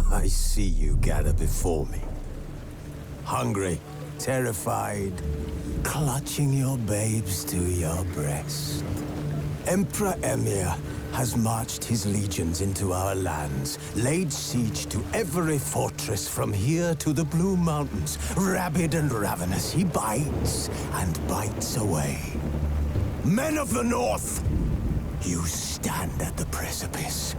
I see you gather before me. Hungry, terrified, clutching your babes to your breast. Emperor Emir has marched his legions into our lands, laid siege to every fortress from here to the Blue Mountains. Rabid and ravenous, he bites and bites away. Men of the North, you stand at the precipice.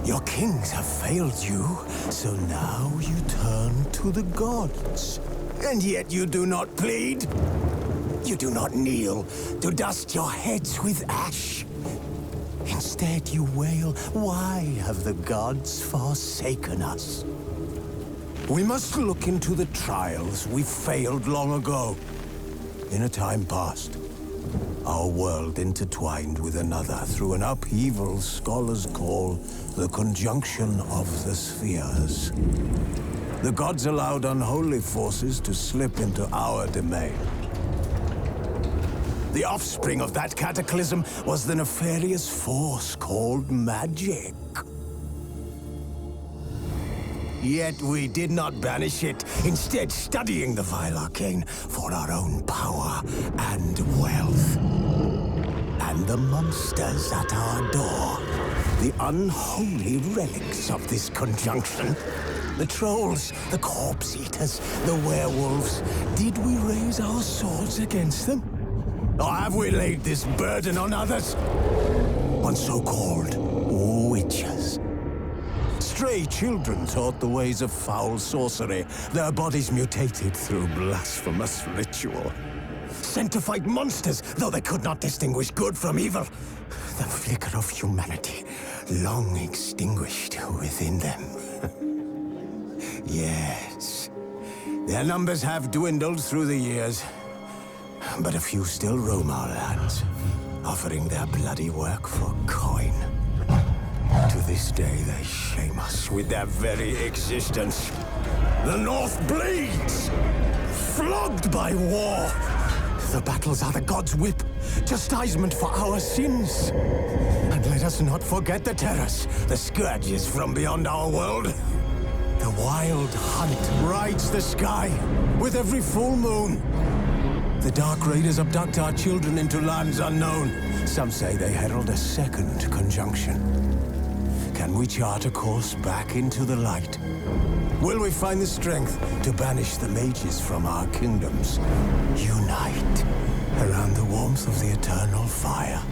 Your kings have failed you, so now you turn to the gods. And yet you do not plead. You do not kneel to dust your heads with ash. Instead you wail, why have the gods forsaken us? We must look into the trials we failed long ago. In a time past, our world intertwined with another through an upheaval scholars call the conjunction of the spheres. The gods allowed unholy forces to slip into our domain. The offspring of that cataclysm was the nefarious force called magic. Yet we did not banish it, instead studying the vile arcane for our own power and wealth. And the monsters at our door, the unholy relics of this conjunction. The trolls, the corpse-eaters, the werewolves. Did we raise our swords against them? Or have we laid this burden on others? On so-called witches. Stray children taught the ways of foul sorcery, their bodies mutated through blasphemous ritual. Sent to fight monsters, though they could not distinguish good from evil. The flicker of humanity, long extinguished within them. Yes, their numbers have dwindled through the years, but a few still roam our lands, offering their bloody work for coin. To this day, they shame us with their very existence. The North bleeds, flogged by war. The battles are the gods' whip, chastisement for our sins. And let us not forget the terrors, the scourges from beyond our world. The wild hunt rides the sky with every full moon. The Dark Raiders abduct our children into lands unknown. Some say they herald a second conjunction. Can we chart a course back into the light? Will we find the strength to banish the mages from our kingdoms? Unite around the warmth of the eternal fire.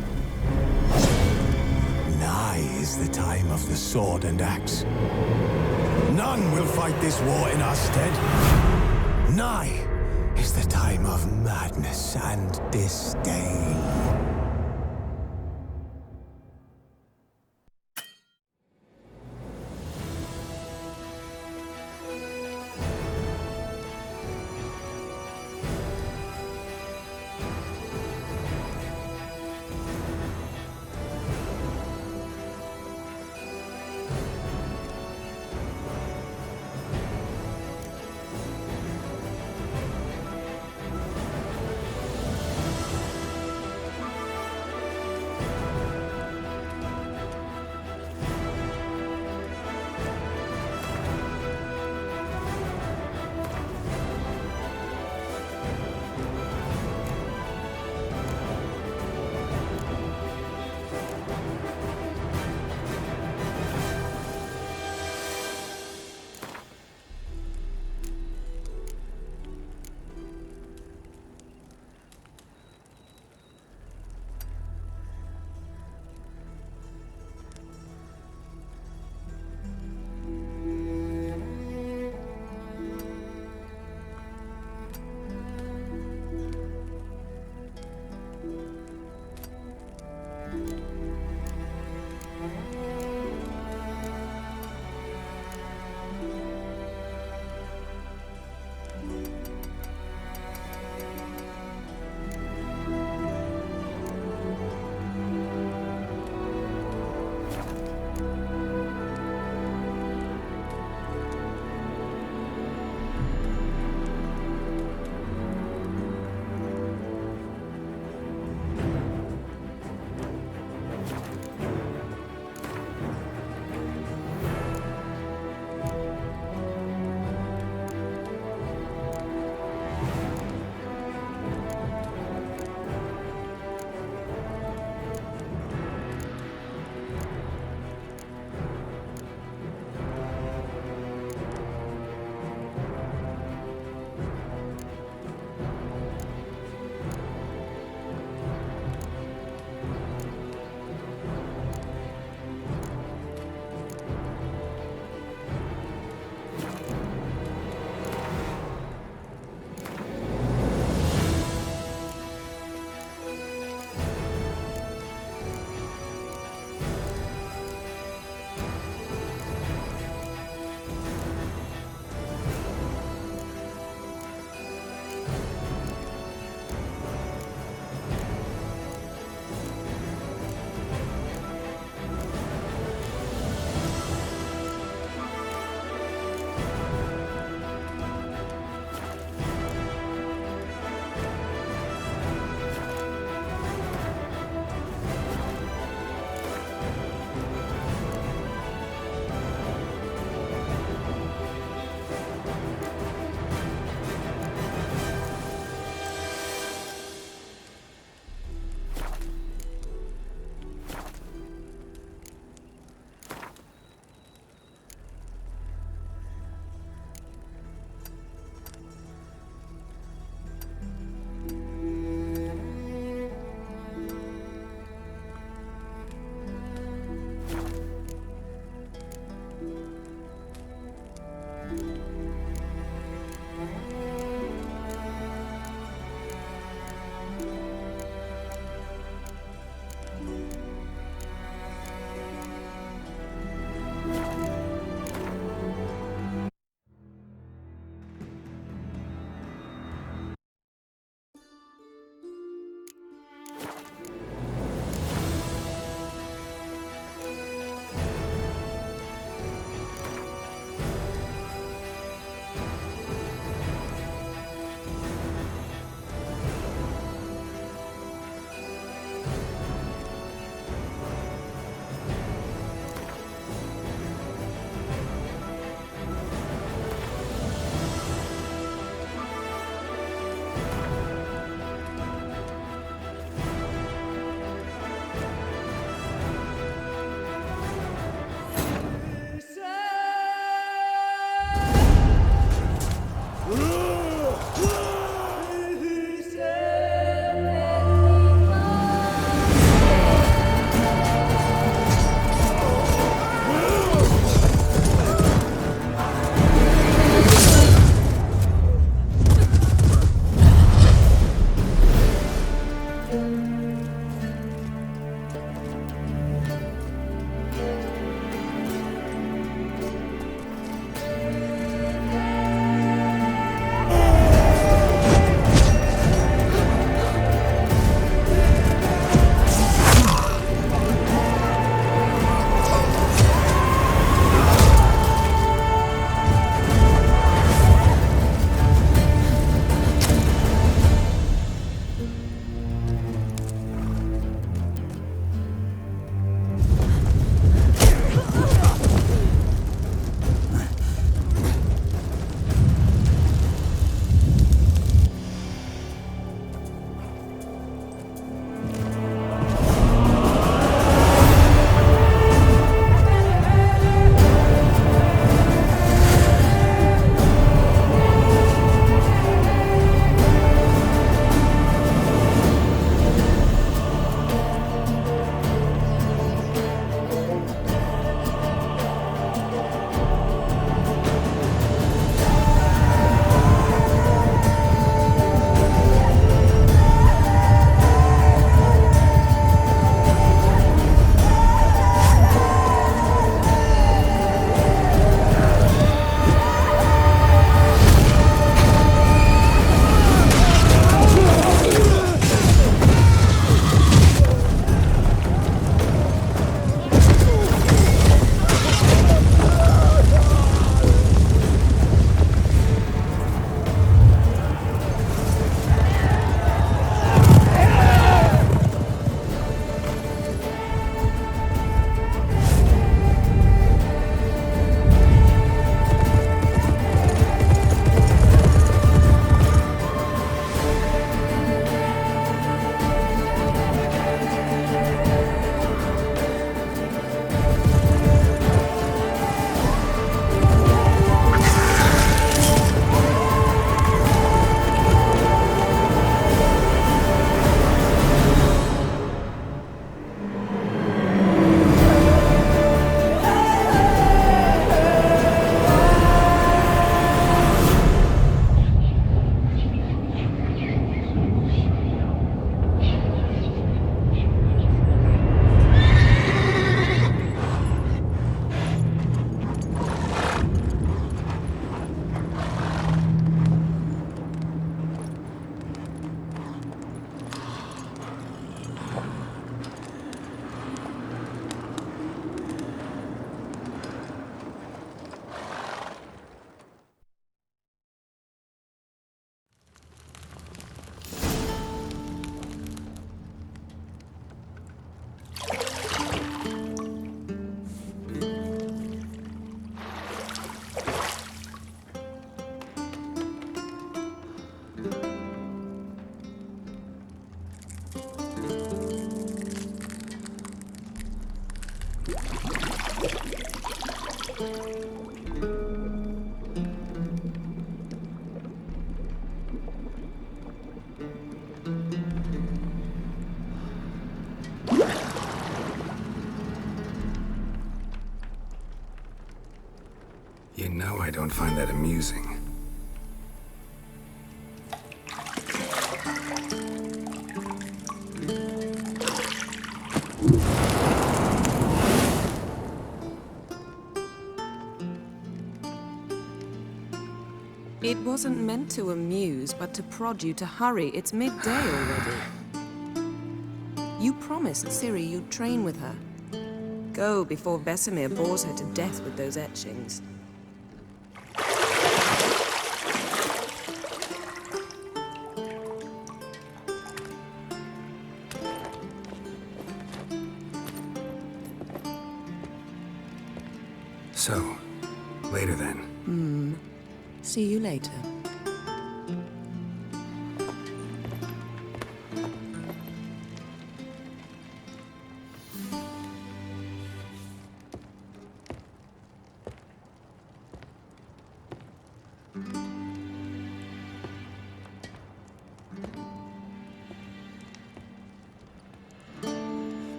Nigh is the time of the sword and axe. None will fight this war in our stead. Nigh is the time of madness and disdain. You know I don't find that amusing. It wasn't meant to amuse, but to prod you to hurry. It's midday already. You promised Ciri you'd train with her. Go before Vesemir bores her to death with those etchings. So, later then. See you later.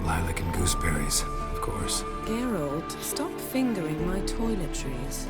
Lilac and gooseberries, of course. Geralt, stop fingering my toiletries.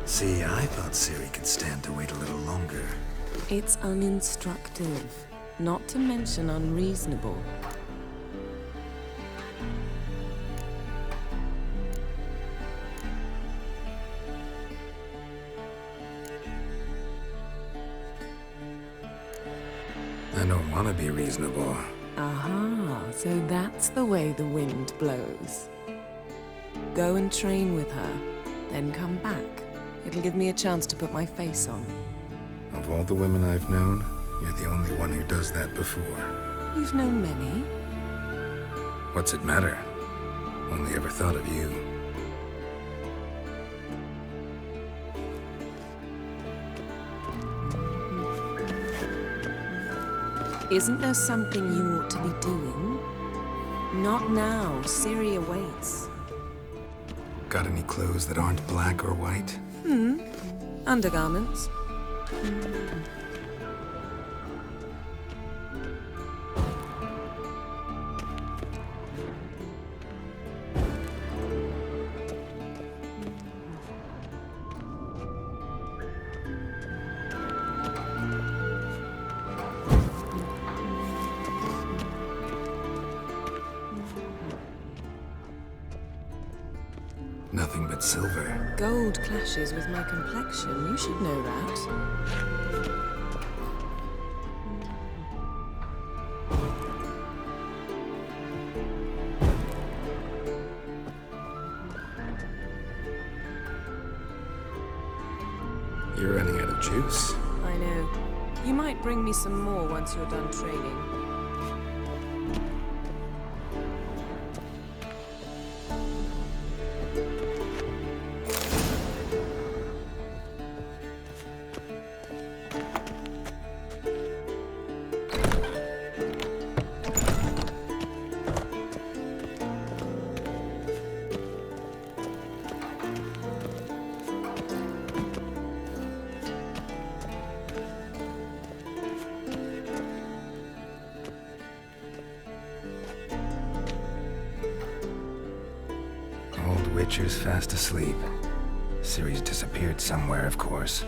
See, I thought Ciri could stand to wait a little longer. It's uninstructive, not to mention unreasonable. I don't want to be reasonable. Aha, so that's the way the wind blows. Go and train with her, then come back. It'll give me a chance to put my face on. Of all the women I've known, you're the only one who does that before. You've known many. What's it matter? Only ever thought of you. Isn't there something you ought to be doing? Not now. Ciri awaits. Got any clothes that aren't black or white? Undergarments. Nothing but silver. Gold clashes with my complexion. You should know that. You're running out of juice. I know. You might bring me some more once you're done training. Witcher's fast asleep. Ciri's disappeared somewhere, of course.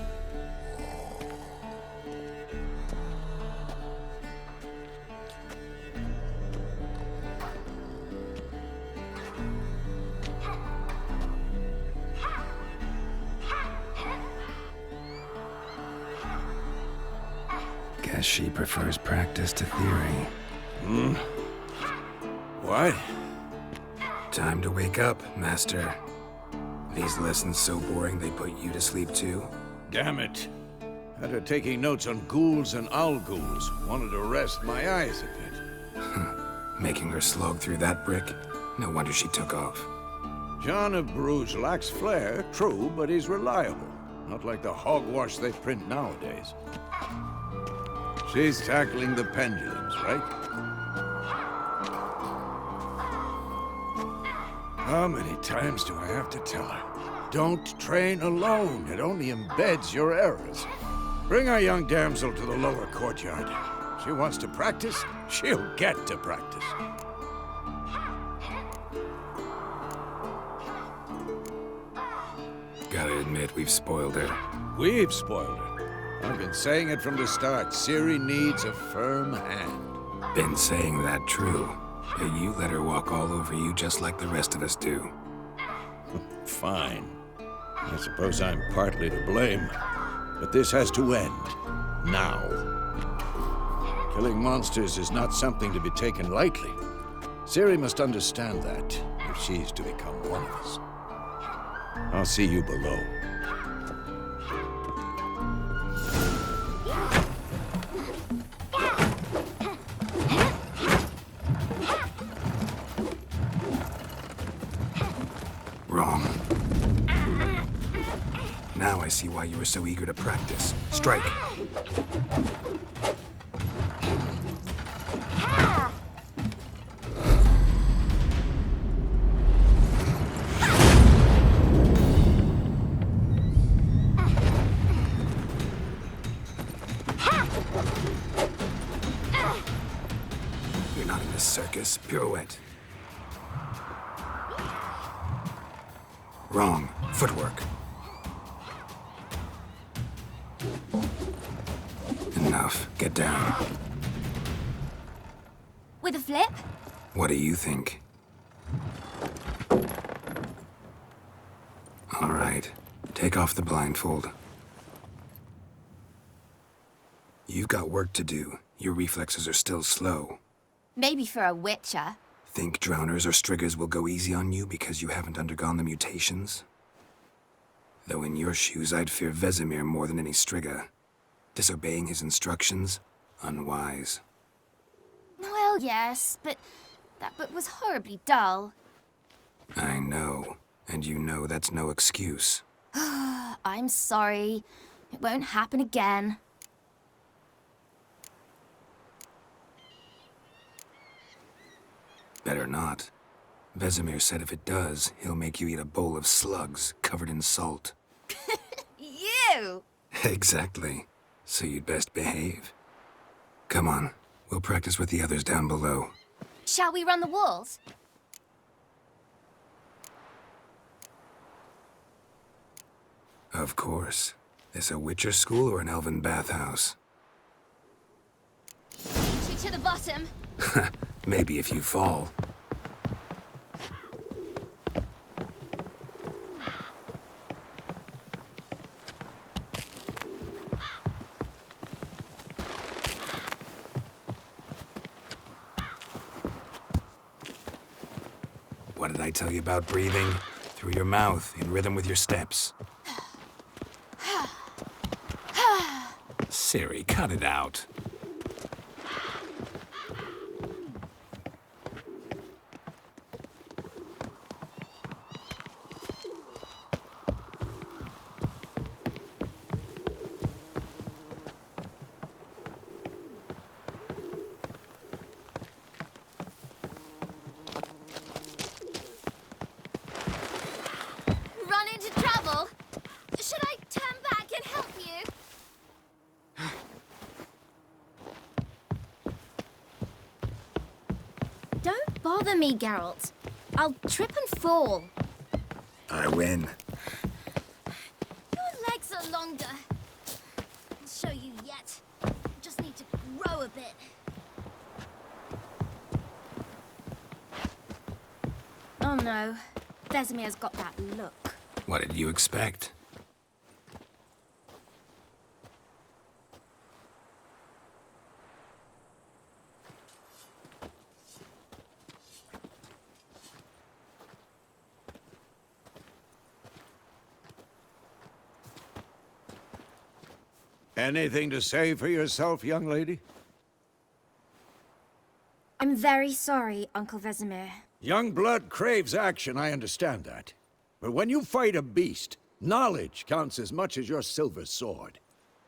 Guess she prefers practice to theory. What? Time to wake up, Master. These lessons so boring they put you to sleep too? Damn it. Had her taking notes on ghouls and owl ghouls. Wanted to rest my eyes a bit. Making her slog through that brick? No wonder she took off. John of Bruges lacks flair, true, but he's reliable. Not like the hogwash they print nowadays. She's tackling the pendulums, right? How many times do I have to tell her? Don't train alone. It only embeds your errors. Bring our young damsel to the lower courtyard. She wants to practice, she'll get to practice. Gotta admit, we've spoiled her. We've spoiled her. I've been saying it from the start. Ciri needs a firm hand. Been saying that true. But you let her walk all over you just like the rest of us do. Fine. I suppose I'm partly to blame. But this has to end. Now. Killing monsters is not something to be taken lightly. Ciri must understand that, if she's to become one of us. I'll see you below. Wrong. Now I see why you were so eager to practice. Strike. You're not in this circus. Pirouette. Wrong. Footwork. Enough. Get down. With a flip? What do you think? All right. Take off the blindfold. You've got work to do. Your reflexes are still slow. Maybe for a witcher. Think drowners or striggers will go easy on you because you haven't undergone the mutations? Though in your shoes, I'd fear Vesemir more than any strigger. Disobeying his instructions? Unwise. Well, yes, but that book was horribly dull. I know. And you know that's no excuse. I'm sorry. It won't happen again. Better not. Vesemir said if it does, he'll make you eat a bowl of slugs covered in salt. You! Exactly. So you'd best behave. Come on, we'll practice with the others down below. Shall we run the walls? Of course. This a Witcher school or an elven bathhouse? Shoot to the bottom. Maybe if you fall. What did I tell you about breathing? Through your mouth, in rhythm with your steps. Siri, cut it out. Run into trouble? Should I turn back and help you? Don't bother me, Geralt. I'll trip and fall. I win. Your legs are longer. I'll show you yet. Just need to grow a bit. Oh no. Vesemir's got that look. What did you expect? Anything to say for yourself, young lady? I'm very sorry, Uncle Vesemir. Young blood craves action, I understand that. But when you fight a beast, knowledge counts as much as your silver sword.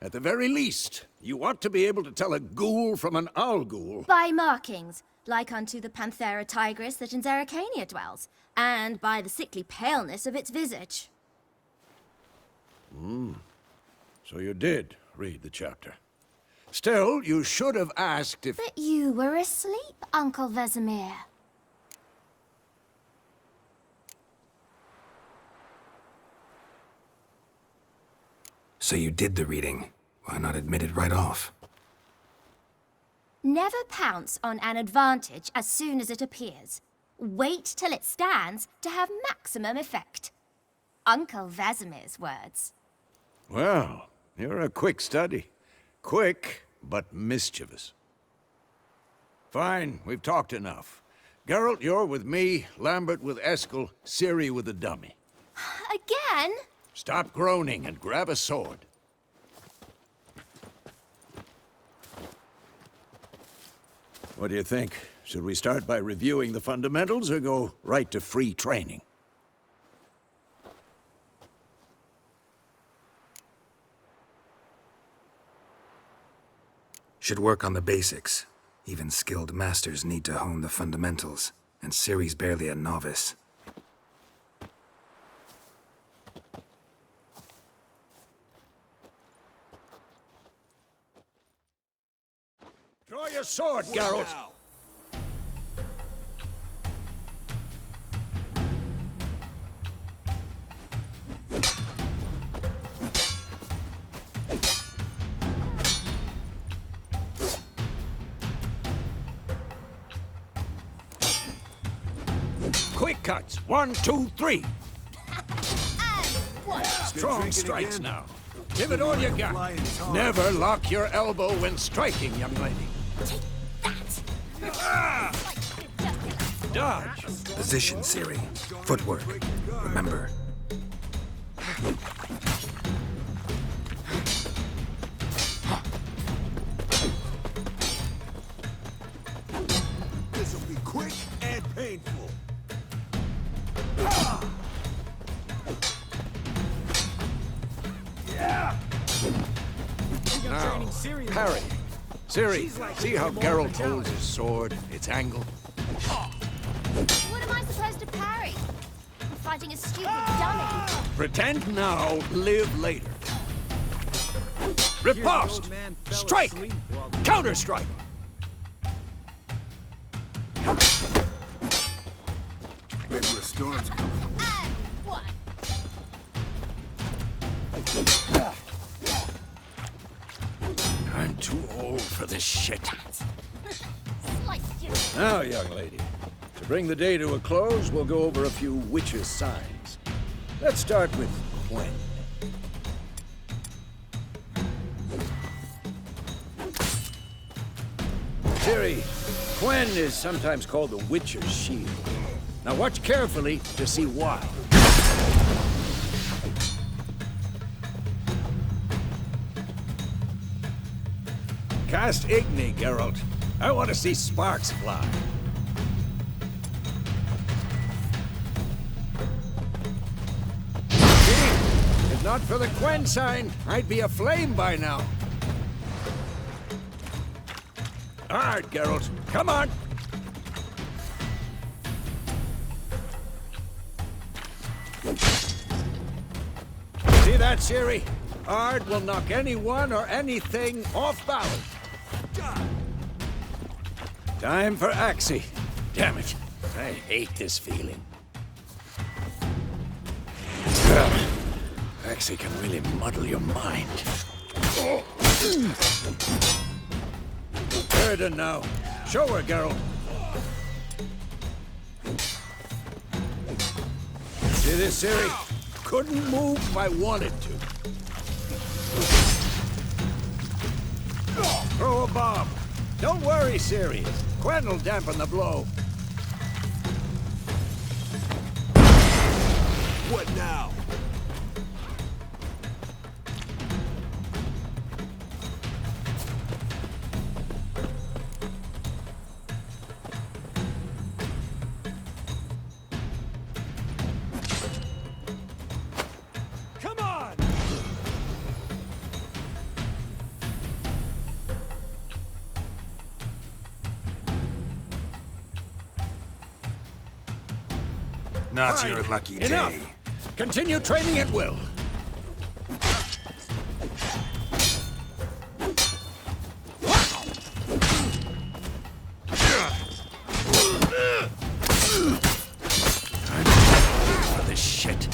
At the very least, you ought to be able to tell a ghoul from an owl ghoul. By markings, like unto the Panthera tigris that in Zerrikania dwells, and by the sickly paleness of its visage. So you did read the chapter. Still, you should have asked if... But you were asleep, Uncle Vesemir. So you did the reading. Why not admit it right off? Never pounce on an advantage as soon as it appears. Wait till it stands to have maximum effect. Uncle Vesemir's words. Well, you're a quick study. Quick, but mischievous. Fine, we've talked enough. Geralt, you're with me, Lambert with Eskel, Ciri with the dummy. Again? Stop groaning and grab a sword. What do you think? Should we start by reviewing the fundamentals or go right to free training? Should work on the basics. Even skilled masters need to hone the fundamentals, and Ciri's barely a novice. Draw your sword, Geralt! Quick cuts! 1, 2, 3! Strong strikes now. Give it all you got. Never lock your elbow when striking, young lady. Take that! Dodge! Position, Ciri. Footwork. Remember. This'll be quick and painful. Now, parry. Ciri, see how Geralt holds his sword, its angle? What am I supposed to parry? I'm fighting a stupid dummy. Pretend now, live later. Riposte! Strike! Counter-strike! Maybe a storm's coming. What? I'm too old for this shit. Slice you. Now, young lady, to bring the day to a close, we'll go over a few witches' signs. Let's start with Gwen. Ciri, Gwen is sometimes called the Witcher's Shield. Now watch carefully to see why. Cast Igni, Geralt. I want to see sparks fly. See? If not for the Gwen sign, I'd be aflame by now. All right, Geralt. Come on! See that, Ciri? Ard will knock anyone or anything off balance. Time for Axie. Damn it. I hate this feeling. Axie can really muddle your mind. Erden now. Show her, Geralt. See this, Ciri? Couldn't move if I wanted to. Throw a bomb. Don't worry, Ciri. Gwen will dampen the blow. What now? Come on! Not Fine. your lucky Enough. day. Continue training at will. For this shit.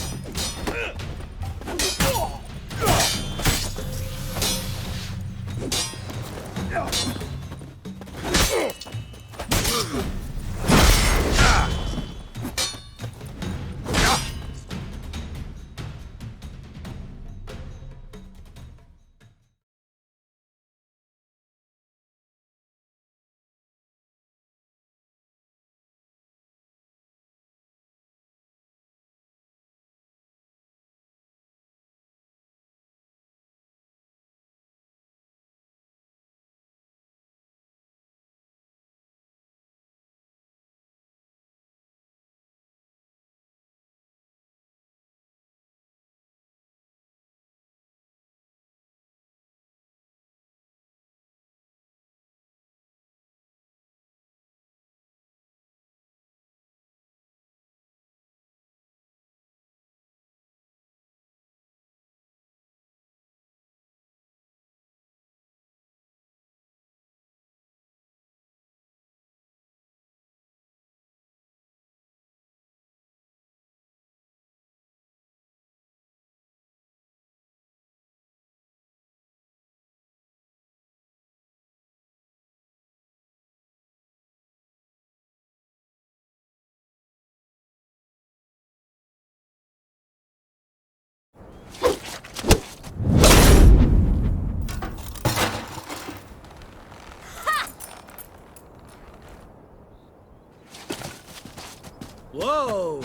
Whoa!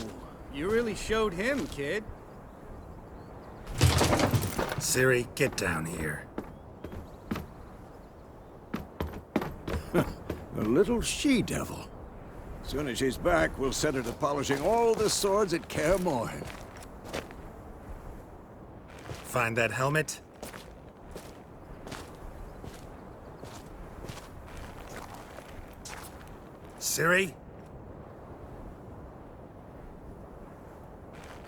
You really showed him, kid. Ciri, get down here. A little she-devil. Soon as she's back, we'll set her to polishing all the swords at Kaer Morhen. Find that helmet? Ciri?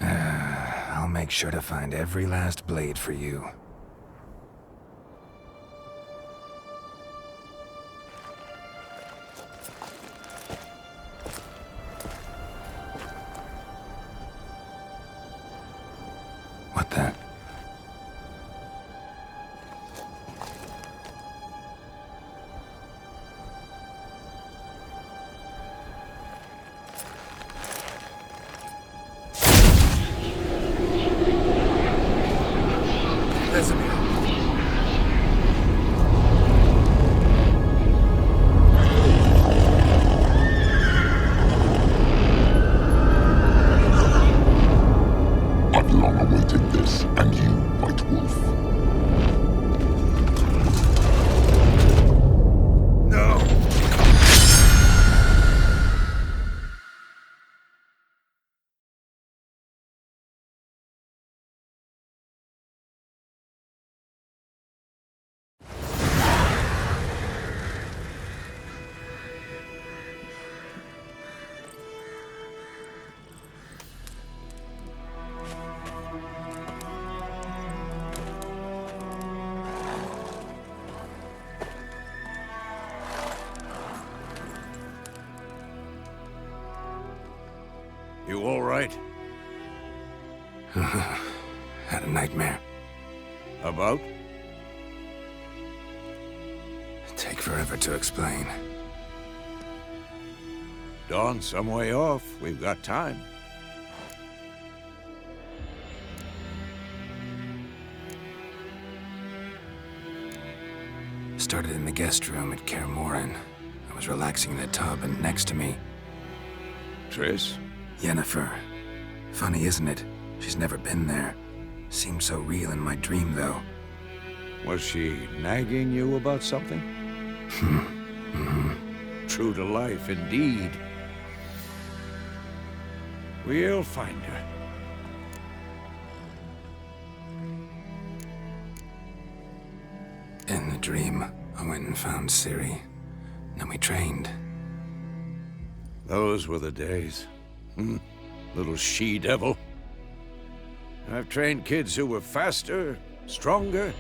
I'll make sure to find every last blade for you. You all right? Had a nightmare. About? Take forever to explain. Dawn's some way off. We've got time. Started in the guest room at Kaer Morhen. I was relaxing in the tub, and next to me, Triss? Yennefer. Funny, isn't it? She's never been there. Seemed so real in my dream, though. Was she nagging you about something? True to life, indeed. We'll find her. In the dream, I went and found Ciri. Then we trained. Those were the days. Little she-devil. I've trained kids who were faster, stronger,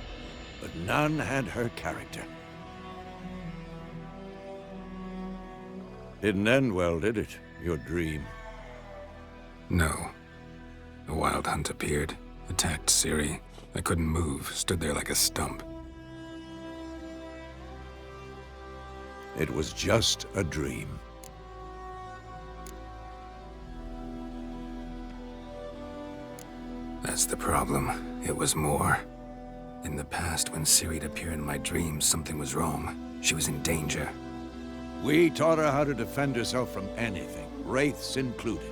but none had her character. Didn't end well, did it? Your dream? No. A wild hunt appeared, attacked Ciri. I couldn't move, stood there like a stump. It was just a dream. That's the problem. It was more. In the past, when Ciri'd appear in my dreams, something was wrong. She was in danger. We taught her how to defend herself from anything, wraiths included.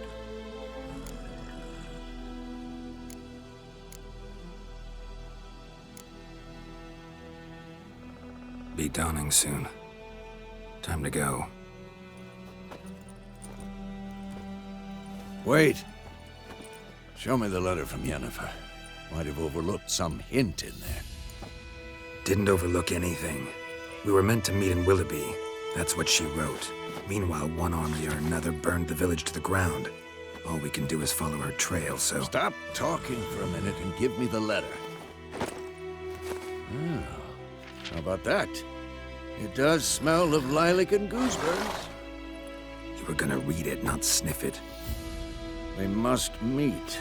Be dawning soon. Time to go. Wait. Show me the letter from Yennefer. Might have overlooked some hint in there. Didn't overlook anything. We were meant to meet in Willoughby. That's what she wrote. Meanwhile, one army or another burned the village to the ground. All we can do is follow her trail, so... Stop talking for a minute and give me the letter. How about that? It does smell of lilac and gooseberries. You were gonna read it, not sniff it. We must meet.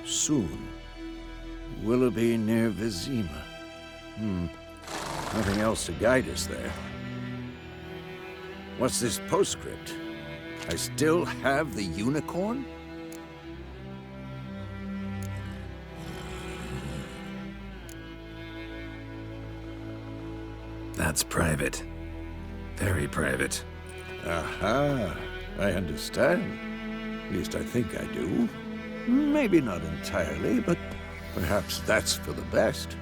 Soon. Willoughby near Vizima. Nothing else to guide us there. What's this postscript? I still have the unicorn? That's private. Very private. Aha, I understand. At least I think I do. Maybe not entirely, but perhaps that's for the best.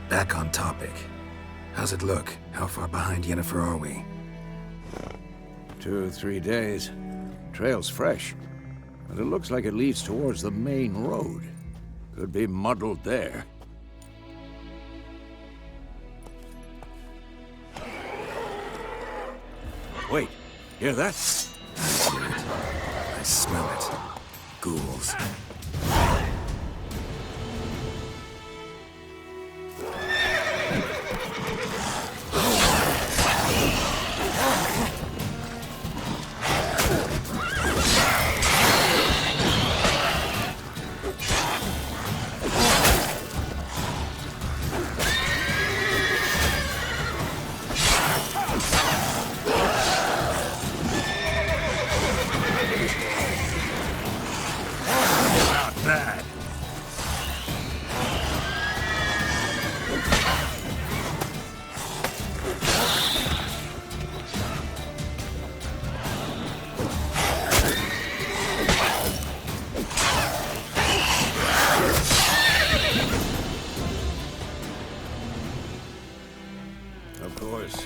Back on topic. How's it look? How far behind Yennefer are we? 2 or 3 days. Trail's fresh, but it looks like it leads towards the main road. Could be muddled there. Wait, hear that? I see it. I smell it. Ghouls. Of course,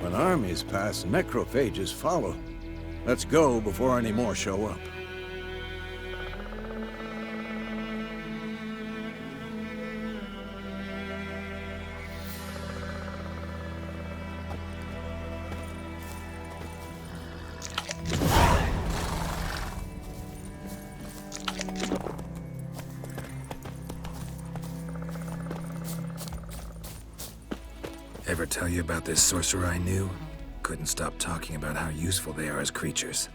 when armies pass, necrophages follow. Let's go before any more show up. Ever tell you about this sorcerer I knew? Couldn't stop talking about how useful they are as creatures.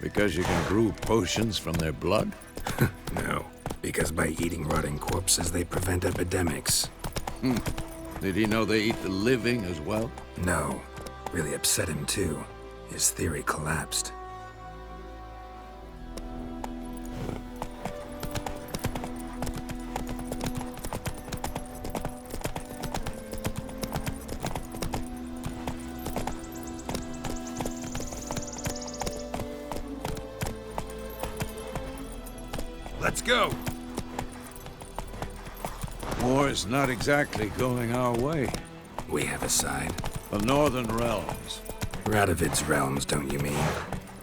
Because you can brew potions from their blood? No, because by eating rotting corpses, they prevent epidemics. Did he know they eat the living as well? No. Really upset him, too. His theory collapsed. Let's go! War's not exactly going our way. We have a side. The Northern Realms. Radovid's realms, don't you mean?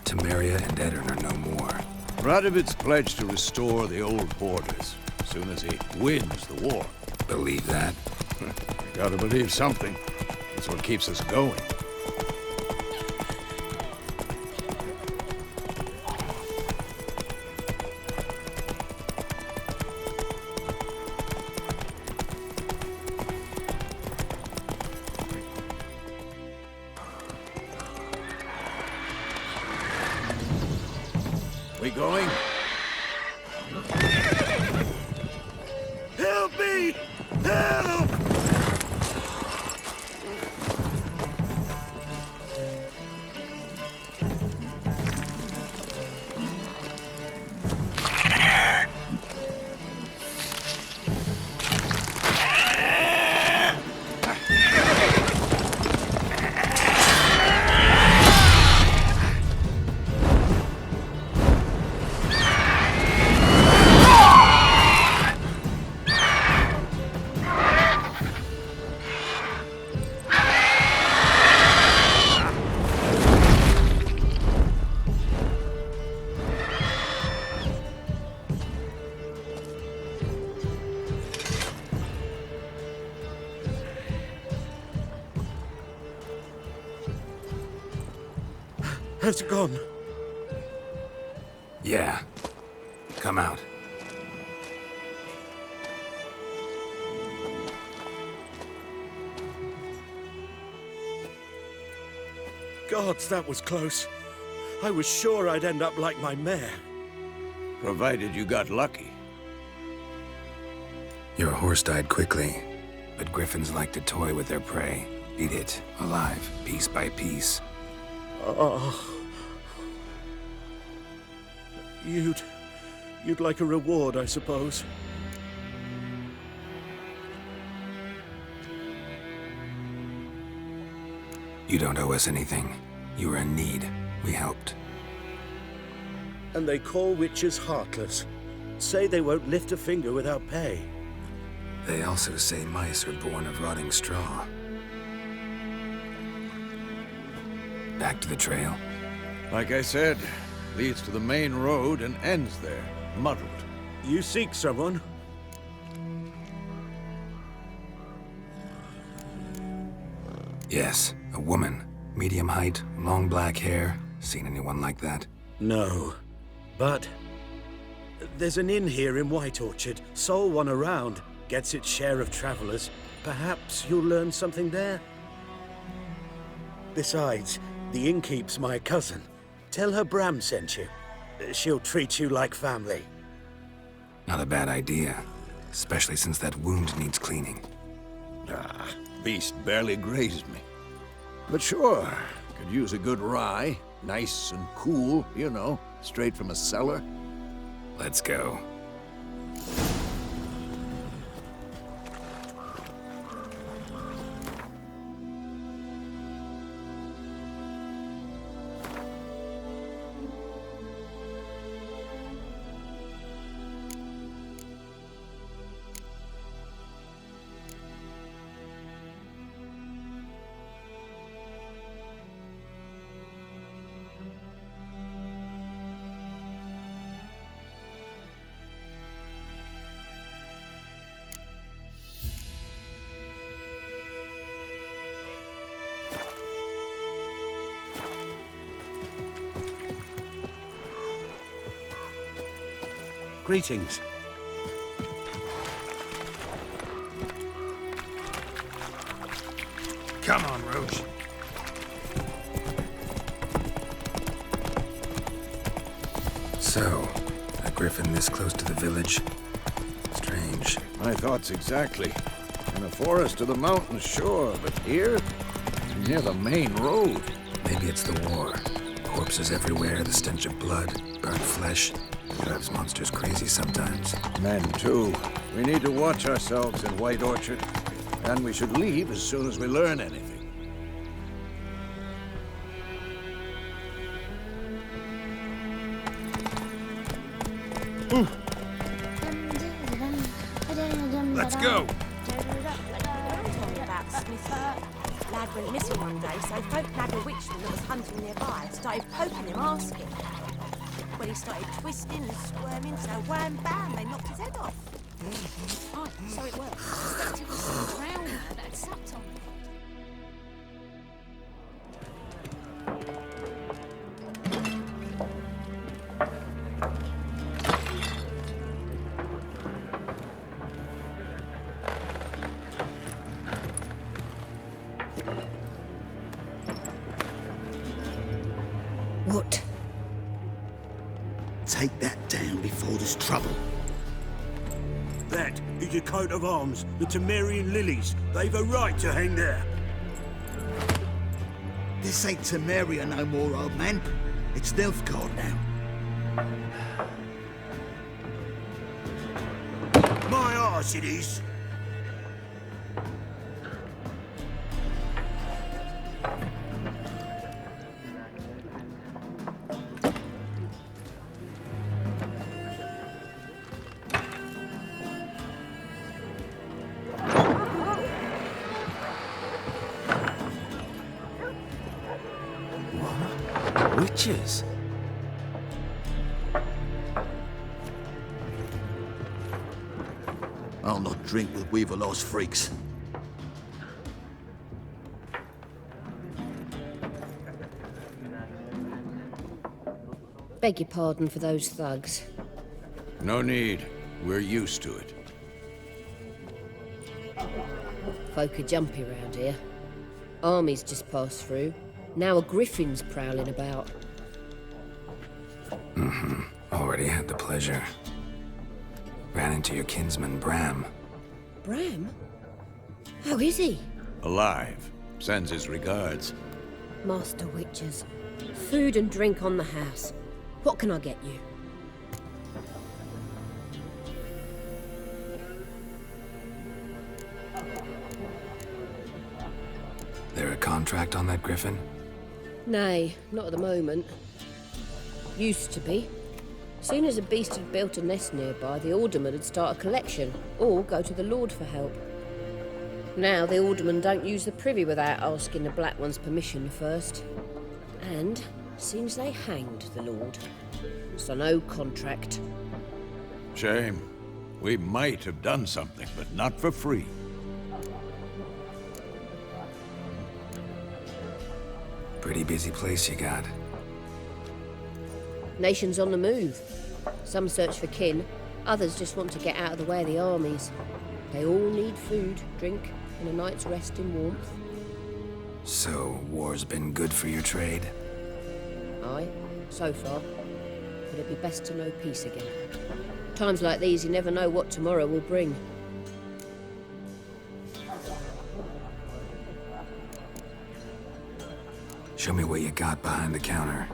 Temeria and Edirn are no more. Radovid's pledged to restore the old borders as soon as he wins the war. Believe that? You gotta believe something. That's what keeps us going. We going? Help me! Help! Has it gone? Yeah. Come out. Gods, that was close. I was sure I'd end up like my mare. Provided you got lucky. Your horse died quickly, but griffins like to toy with their prey. Eat it, alive, piece by piece. Oh. You'd like a reward, I suppose. You don't owe us anything. You were in need. We helped. And they call witches heartless. Say they won't lift a finger without pay. They also say mice are born of rotting straw. Back to the trail. Like I said, leads to the main road and ends there, muddled. You seek someone? Yes, a woman. Medium height, long black hair. Seen anyone like that? No. But there's an inn here in White Orchard. Sole one around. Gets its share of travelers. Perhaps you'll learn something there? Besides, the innkeep's my cousin. Tell her Bram sent you. She'll treat you like family. Not a bad idea. Especially since that wound needs cleaning. Beast barely grazed me. But sure, could use a good rye. Nice and cool, you know, straight from a cellar. Let's go. Greetings. Come on, Roach. So, a griffin this close to the village? Strange. My thoughts exactly. In the forest or the mountains, sure, but here? Near the main road. Maybe it's the war. Corpses everywhere, the stench of blood, burnt flesh. Drives monsters crazy sometimes. Men, too. We need to watch ourselves in White Orchard. And we should leave as soon as we learn anything. Let's go! Lad went missing one day, so folk nagged a witchman that was hunting nearby and started poking him, asking. When he started twisting and squirming, so wham bam, they knocked his head off. Oh, so it worked. Suspected was drowned. That's subtle. What? Take that down before there's trouble. That is a coat of arms, the Temerian lilies. They've a right to hang there. This ain't Temeria no more, old man. It's Nilfgaard now. My arse it is. Witches? I'll not drink with Weaverlost freaks. Beg your pardon for those thugs. No need. We're used to it. Folk are jumpy round here. Armies just passed through. Now a griffin's prowling about. Already had the pleasure. Ran into your kinsman, Bram. Bram? How is he? Alive. Sends his regards. Master Witches. Food and drink on the house. What can I get you? There a contract on that griffin? Nay, not at the moment. Used to be. Soon as a beast had built a nest nearby, the alderman would start a collection, or go to the Lord for help. Now the aldermen don't use the privy without asking the Black One's permission first. And seems they hanged the Lord. So no contract. Shame. We might have done something, but not for free. Pretty busy place you got. Nations on the move. Some search for kin, others just want to get out of the way of the armies. They all need food, drink, and a night's rest in warmth. So, war's been good for your trade? Aye, so far. But it'd be best to know peace again. Times like these, you never know what tomorrow will bring. Show me what you got behind the counter.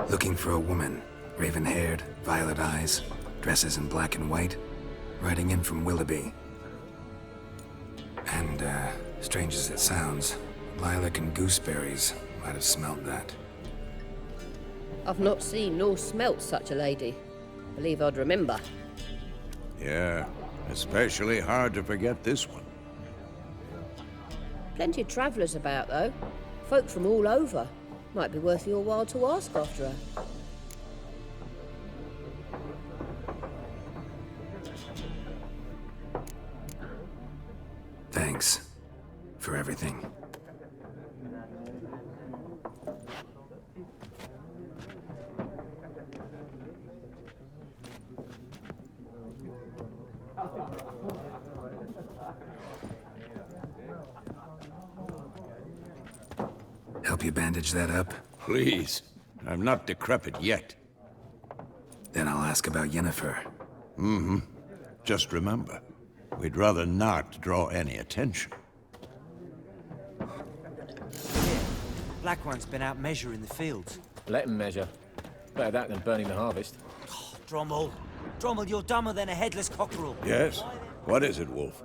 Looking for a woman. Raven-haired, violet eyes, dresses in black and white. Riding in from Willoughby. And, strange as it sounds, lilac and gooseberries might have smelled that. I've not seen nor smelt such a lady. Believe I'd remember. Yeah, especially hard to forget this one. Plenty of travellers about, though. Folk from all over. Might be worth your while to ask after her. Thanks for everything. Help you bandage that up? Please. I'm not decrepit yet. Then I'll ask about Yennefer. Mm-hmm. Just remember, we'd rather not draw any attention. Black One's been out measuring the fields. Let him measure. Better that than burning the harvest. Oh, Drommel. Drommel, you're dumber than a headless cockerel. Yes? What is it, Wolf?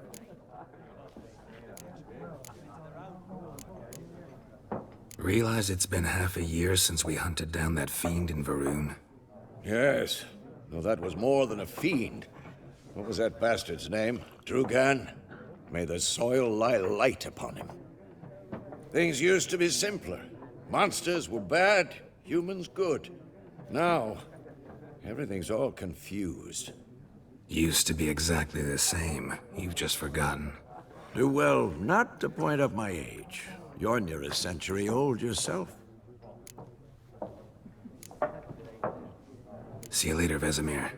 Realize it's been half a year since we hunted down that fiend in Varun? Yes, though that was more than a fiend. What was that bastard's name? Drugan? May the soil lie light upon him. Things used to be simpler. Monsters were bad, humans good. Now, everything's all confused. Used to be exactly the same. You've just forgotten. Do well not to point up my age. You're near a century old yourself. See you later, Vesemir.